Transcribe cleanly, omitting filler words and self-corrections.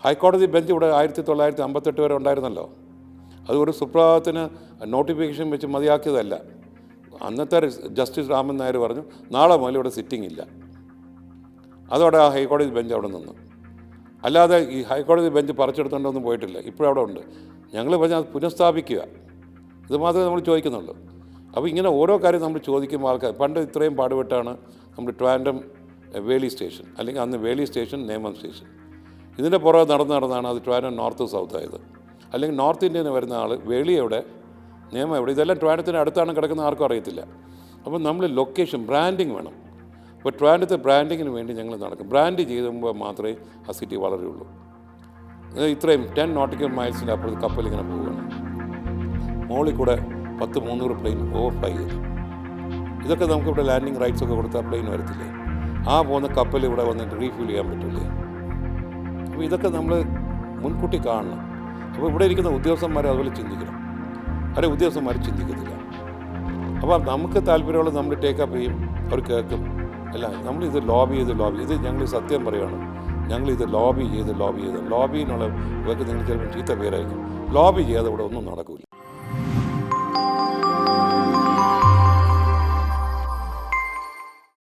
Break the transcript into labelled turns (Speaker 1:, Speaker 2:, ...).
Speaker 1: ഹൈക്കോടതി ബെഞ്ച് ഇവിടെ 1958 വരെ ഉണ്ടായിരുന്നല്ലോ. അത് ഒരു സുപ്രഭാതത്തിന് നോട്ടിഫിക്കേഷൻ വെച്ച് മതിയാക്കിയതല്ല. അന്നത്തെ ജസ്റ്റിസ് രാമൻ നായർ പറഞ്ഞു നാളെ മുതൽ ഇവിടെ സിറ്റിംഗ് ഇല്ല. അതോടെ ആ ഹൈക്കോടതി ബെഞ്ച് അവിടെ നിന്നു. അല്ലാതെ ഈ ഹൈക്കോടതി ബെഞ്ച് പറിച്ചെടുത്തോണ്ടൊന്നും പോയിട്ടില്ല. ഇപ്പോഴും അവിടെ ഉണ്ട്. ഞങ്ങൾ പറഞ്ഞാൽ അത് പുനഃസ്ഥാപിക്കുക, ഇത് മാത്രമേ നമ്മൾ ചോദിക്കുന്നുള്ളൂ. അപ്പോൾ ഇങ്ങനെ ഓരോ കാര്യം നമ്മൾ ചോദിക്കുമ്പോൾ ആൾക്കാർ പണ്ട് ഇത്രയും പാടുപെട്ടാണ് നമ്മൾ ട്രിവാൻഡ്രം വേളി സ്റ്റേഷൻ, അല്ലെങ്കിൽ അന്ന് വേളി സ്റ്റേഷൻ നേമം സ്റ്റേഷൻ, ഇതിൻ്റെ പുറകെ നടന്നാണ് അത് ട്രിവാൻഡ്രം നോർത്ത് സൗത്ത് ആയത്. അല്ലെങ്കിൽ നോർത്ത് ഇന്ത്യയിൽ വരുന്ന ആൾ വേളി എവിടെ, നിയമം എവിടെ, ഇതെല്ലാം ട്രിവാൻഡ്രത്തിന് അടുത്താണ് കിടക്കുന്ന ആർക്കും അറിയത്തില്ല. അപ്പോൾ നമ്മൾ ലൊക്കേഷൻ ബ്രാൻഡിങ് വേണം. അപ്പോൾ ട്രിവാൻഡ്രത്തെ ബ്രാൻഡിങ്ങിന് വേണ്ടി ഞങ്ങൾ നടക്കും. ബ്രാൻഡ് ചെയ്യുമ്പോൾ മാത്രമേ ആ സിറ്റി വളരുള്ളൂ. ഇത്രയും 10 നോട്ടിക്കൽ മൈൽസിൻ്റെ അപ്പുറത്ത് കപ്പൽ ഇങ്ങനെ പോവുകയാണ്. മുകളിൽ കൂടെ 10-300 പ്ലെയിൻ ഓവർ ഫ്ലൈ ചെയ്തു. ഇതൊക്കെ നമുക്കിവിടെ ലാൻഡിങ് റൈറ്റ്സ് ഒക്കെ കൊടുത്താൽ പ്ലെയിൻ വരത്തില്ലേ? ആ പോകുന്ന കപ്പൽ ഇവിടെ വന്നിട്ട് റീഫ്യൂൽ ചെയ്യാൻ പറ്റില്ലേ? അപ്പോൾ ഇതൊക്കെ നമ്മൾ മുൻകൂട്ടി കാണണം. അപ്പോൾ ഇവിടെ ഇരിക്കുന്ന ഉദ്യോഗസ്ഥന്മാരെ അതുപോലെ ചിന്തിക്കണം. അവരെ ഉദ്യോഗസ്ഥന്മാർ ചിന്തിക്കത്തില്ല. അപ്പോൾ നമുക്ക് താല്പര്യമുള്ളത് നമ്മൾ ടേക്കപ്പ് ചെയ്യും, അവർ കേൾക്കും. അല്ല, നമ്മളിത് ലോബി ഇത് ഞങ്ങൾ സത്യം പറയുകയാണ്. ഞങ്ങളിത് ലോബി ചെയ്ത് ലോബി എന്നുള്ള ഇവർക്ക് നിങ്ങൾ ചിലപ്പോൾ ചീത്ത പേരായിരിക്കും. ലോബി ചെയ്യാതെ ഇവിടെ ഒന്നും നടക്കില്ല.